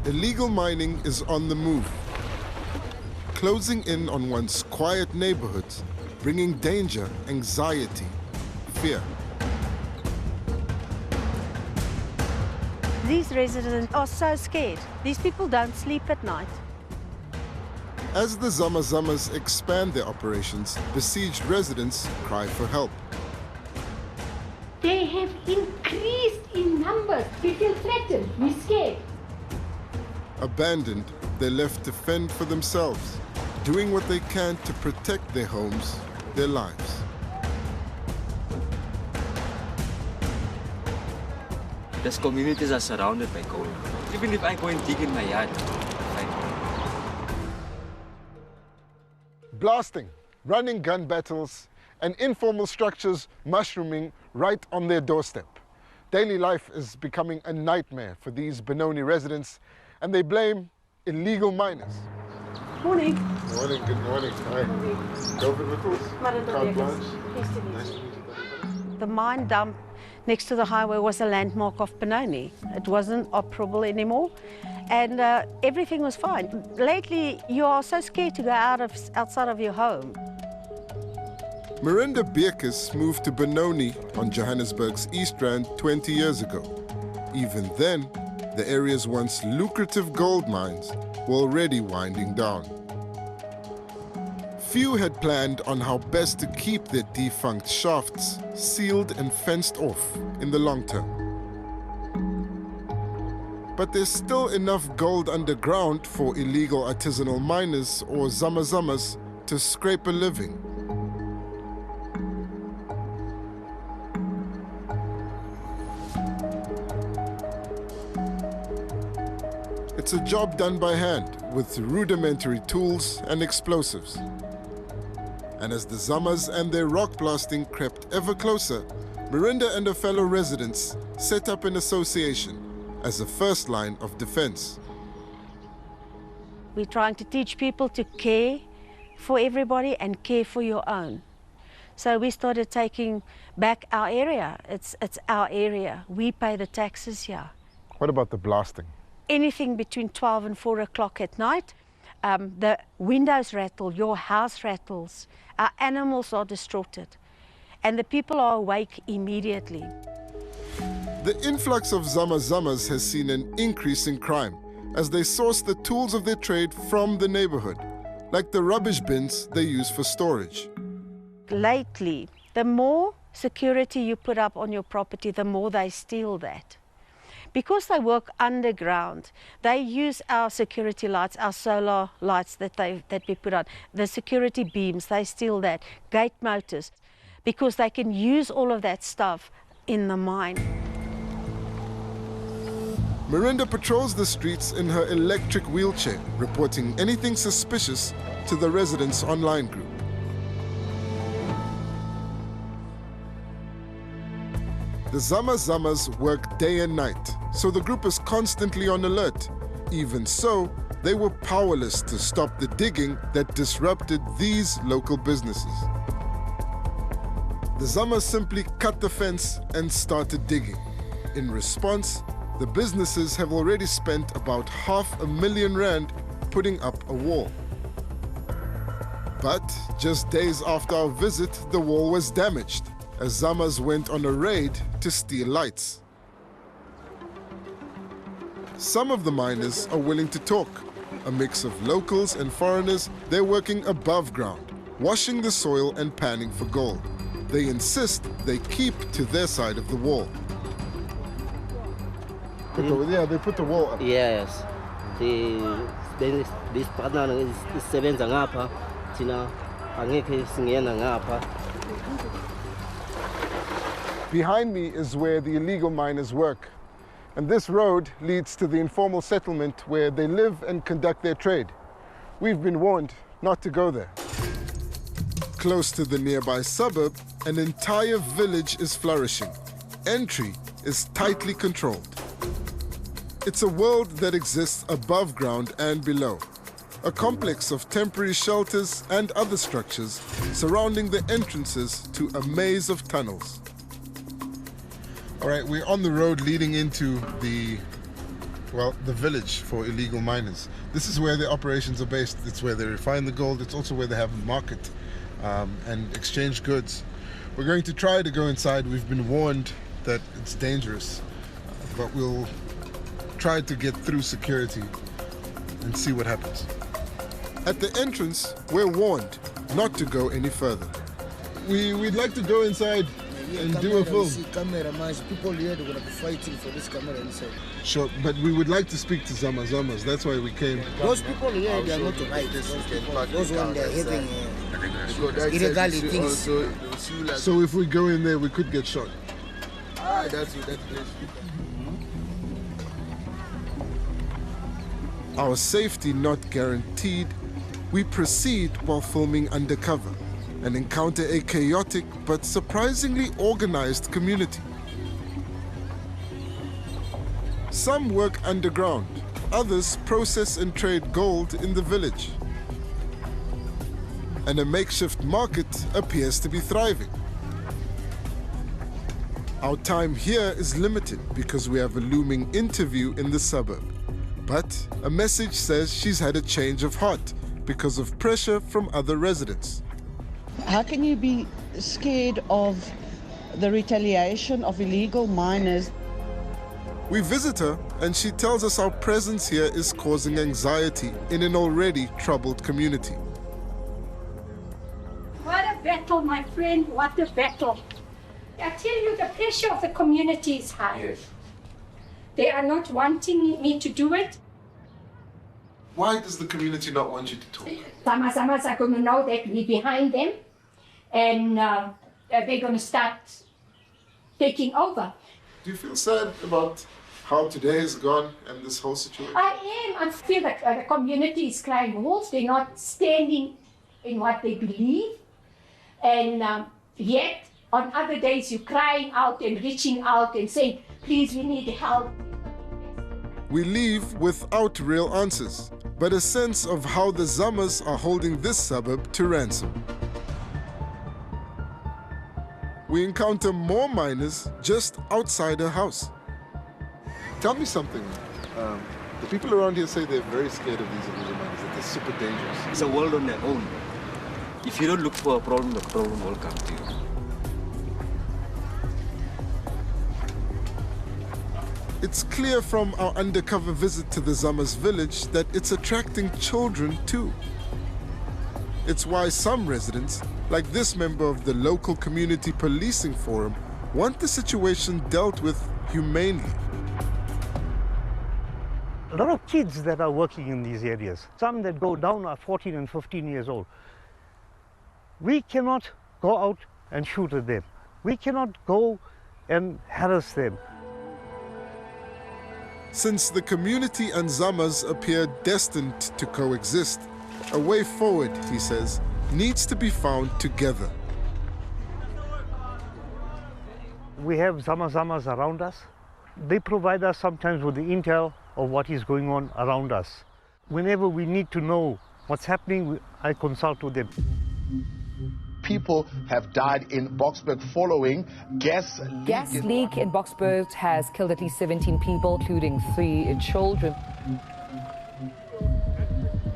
illegal mining is on the move, closing in on one's quiet neighborhoods, bringing danger, anxiety, fear. These residents are so scared. These people don't sleep at night. As the zamas expand their operations, besieged residents cry for help. They have increased in numbers. We feel threatened. We're scared. Abandoned, they're left to fend for themselves, doing what they can to protect their homes, their lives. These communities are surrounded by gold. Even if I go and dig in my yard, I find gold. Blasting, running gun battles, and informal structures mushrooming right on their doorstep. Daily life is becoming a nightmare for these Benoni residents, and they blame illegal miners. Morning. Morning, good morning. Hi. Marinda Carte Blanche. Nice to meet you. The mine dump next to the highway was a landmark of Benoni. It wasn't operable anymore, and everything was fine. Lately, you are so scared to go outside of your home. Marinda Beukes moved to Benoni on Johannesburg's East Rand 20 years ago. Even then, the area's once lucrative gold mines were already winding down. Few had planned on how best to keep their defunct shafts sealed and fenced off in the long term. But there's still enough gold underground for illegal artisanal miners or zamas to scrape a living. It's a job done by hand with rudimentary tools and explosives. And as the zamas and their rock blasting crept ever closer, Marinda and her fellow residents set up an association as a first line of defense. We're trying to teach people to care for everybody and care for your own. So we started taking back our area. It's our area. We pay the taxes here. What about the blasting? Anything between 12 and 4 o'clock at night, the windows rattle, your house rattles, our animals are distorted, and the people are awake immediately. The influx of zamas has seen an increase in crime as they source the tools of their trade from the neighborhood, like the rubbish bins they use for storage. Lately, the more security you put up on your property, the more they steal that. Because they work underground, they use our security lights, our solar lights that we put on, the security beams, they steal that, gate motors, because they can use all of that stuff in the mine. Marinda patrols the streets in her electric wheelchair, reporting anything suspicious to the residents' online group. The zamas work day and night, so the group is constantly on alert. Even so, they were powerless to stop the digging that disrupted these local businesses. The zamas simply cut the fence and started digging. In response, the businesses have already spent about R500,000 putting up a wall. But just days after our visit, the wall was damaged, as zamas went on a raid to steal lights. Some of the miners are willing to talk. A mix of locals and foreigners, they're working above ground, washing the soil and panning for gold. They insist they keep to their side of the wall. They put the wall up. Yes. This partner is sebenza ngapha, thina angeke singena ngapha. Behind me is where the illegal miners work. And this road leads to the informal settlement where they live and conduct their trade. We've been warned not to go there. Close to the nearby suburb, an entire village is flourishing. Entry is tightly controlled. It's a world that exists above ground and below. A complex of temporary shelters and other structures surrounding the entrances to a maze of tunnels. All right, we're on the road leading into the well, the village for illegal miners. This is where their operations are based. It's where they refine the gold. It's also where they have a market and exchange goods. We're going to try to go inside. We've been warned that it's dangerous, but we'll try to get through security and see what happens. At the entrance, we're warned not to go any further. We'd like to go inside and do a film. People here, they're going to be fighting for this camera inside. Sure, but we would like to speak to zamas. That's why we came. Those people here, they are not right. Those ones, they're having illegal things. So if we go in there, we could get shot. That's place. Our safety not guaranteed, we proceed while filming undercover and encounter a chaotic but surprisingly organized community. Some work underground, others process and trade gold in the village. And a makeshift market appears to be thriving. Our time here is limited because we have a looming interview in the suburb. But a message says she's had a change of heart because of pressure from other residents. How can you be scared of the retaliation of illegal miners? We visit her and she tells us our presence here is causing anxiety in an already troubled community. What a battle, my friend, what a battle. I tell you, the pressure of the community is high. Yes. They are not wanting me to do it. Why does the community not want you to talk? Zamas are going to know that we're behind them, and they're going to start taking over. Do you feel sad about how today has gone and this whole situation? I am. I feel that the community is crying wolf. They're not standing in what they believe. And yet, on other days, you're crying out and reaching out and saying, please, we need help. We leave without real answers, but a sense of how the zamas are holding this suburb to ransom. We encounter more miners just outside her house. Tell me something. The people around here say they're very scared of these illegal miners, that they're super dangerous. It's a world on their own. If you don't look for a problem, the problem will come to you. It's clear from our undercover visit to the Zamas village that it's attracting children too. It's why some residents, like this member of the local community policing forum, want the situation dealt with humanely. A lot of kids that are working in these areas, some that go down are 14 and 15 years old. We cannot go out and shoot at them. We cannot go and harass them. Since the community and Zamas appear destined to coexist, a way forward, he says, needs to be found together. We have zamas around us. They provide us sometimes with the intel of what is going on around us. Whenever we need to know what's happening, I consult with them. People have died in Boksburg following gas leak in Boksburg has killed at least 17 people, including 3 children.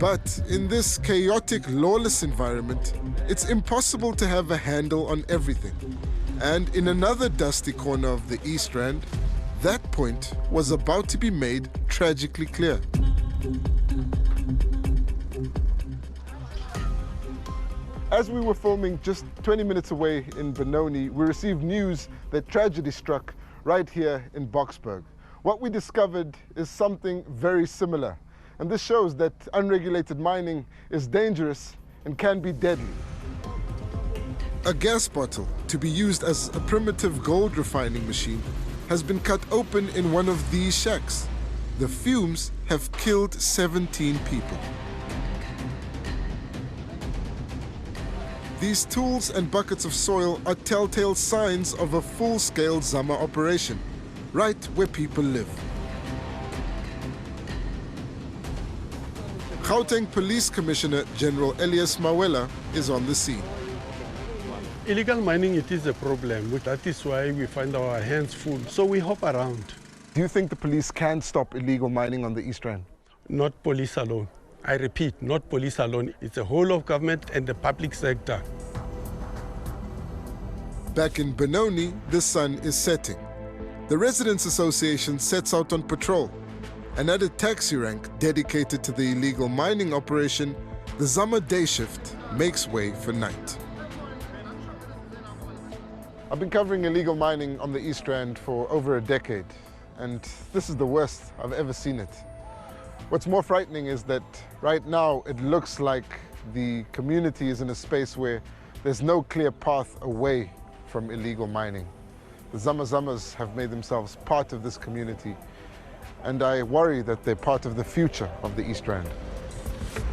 But in this chaotic, lawless environment, it's impossible to have a handle on everything. And in another dusty corner of the East Rand, that point was about to be made tragically clear. As we were filming just 20 minutes away in Benoni, we received news that tragedy struck right here in Boksburg. What we discovered is something very similar. And this shows that unregulated mining is dangerous and can be deadly. A gas bottle, to be used as a primitive gold refining machine, has been cut open in one of these shacks. The fumes have killed 17 people. These tools and buckets of soil are telltale signs of a full-scale Zama operation, right where people live. Gauteng Police Commissioner General 𝗀𝗃𝗍𝗆 is on the scene. Illegal mining, it is a problem. That is why we find our hands full. So we hop around. Do you think the police can stop illegal mining on the East Rand? Not police alone. I repeat, not police alone. It's the whole of government and the public sector. Back in Benoni, the sun is setting. The Residents Association sets out on patrol, and at a taxi rank dedicated to the illegal mining operation, the Zama day shift makes way for night. I've been covering illegal mining on the East Rand for over a decade, and this is the worst I've ever seen it. What's more frightening is that right now it looks like the community is in a space where there's no clear path away from illegal mining. The zamas have made themselves part of this community, and I worry that they're part of the future of the East Rand.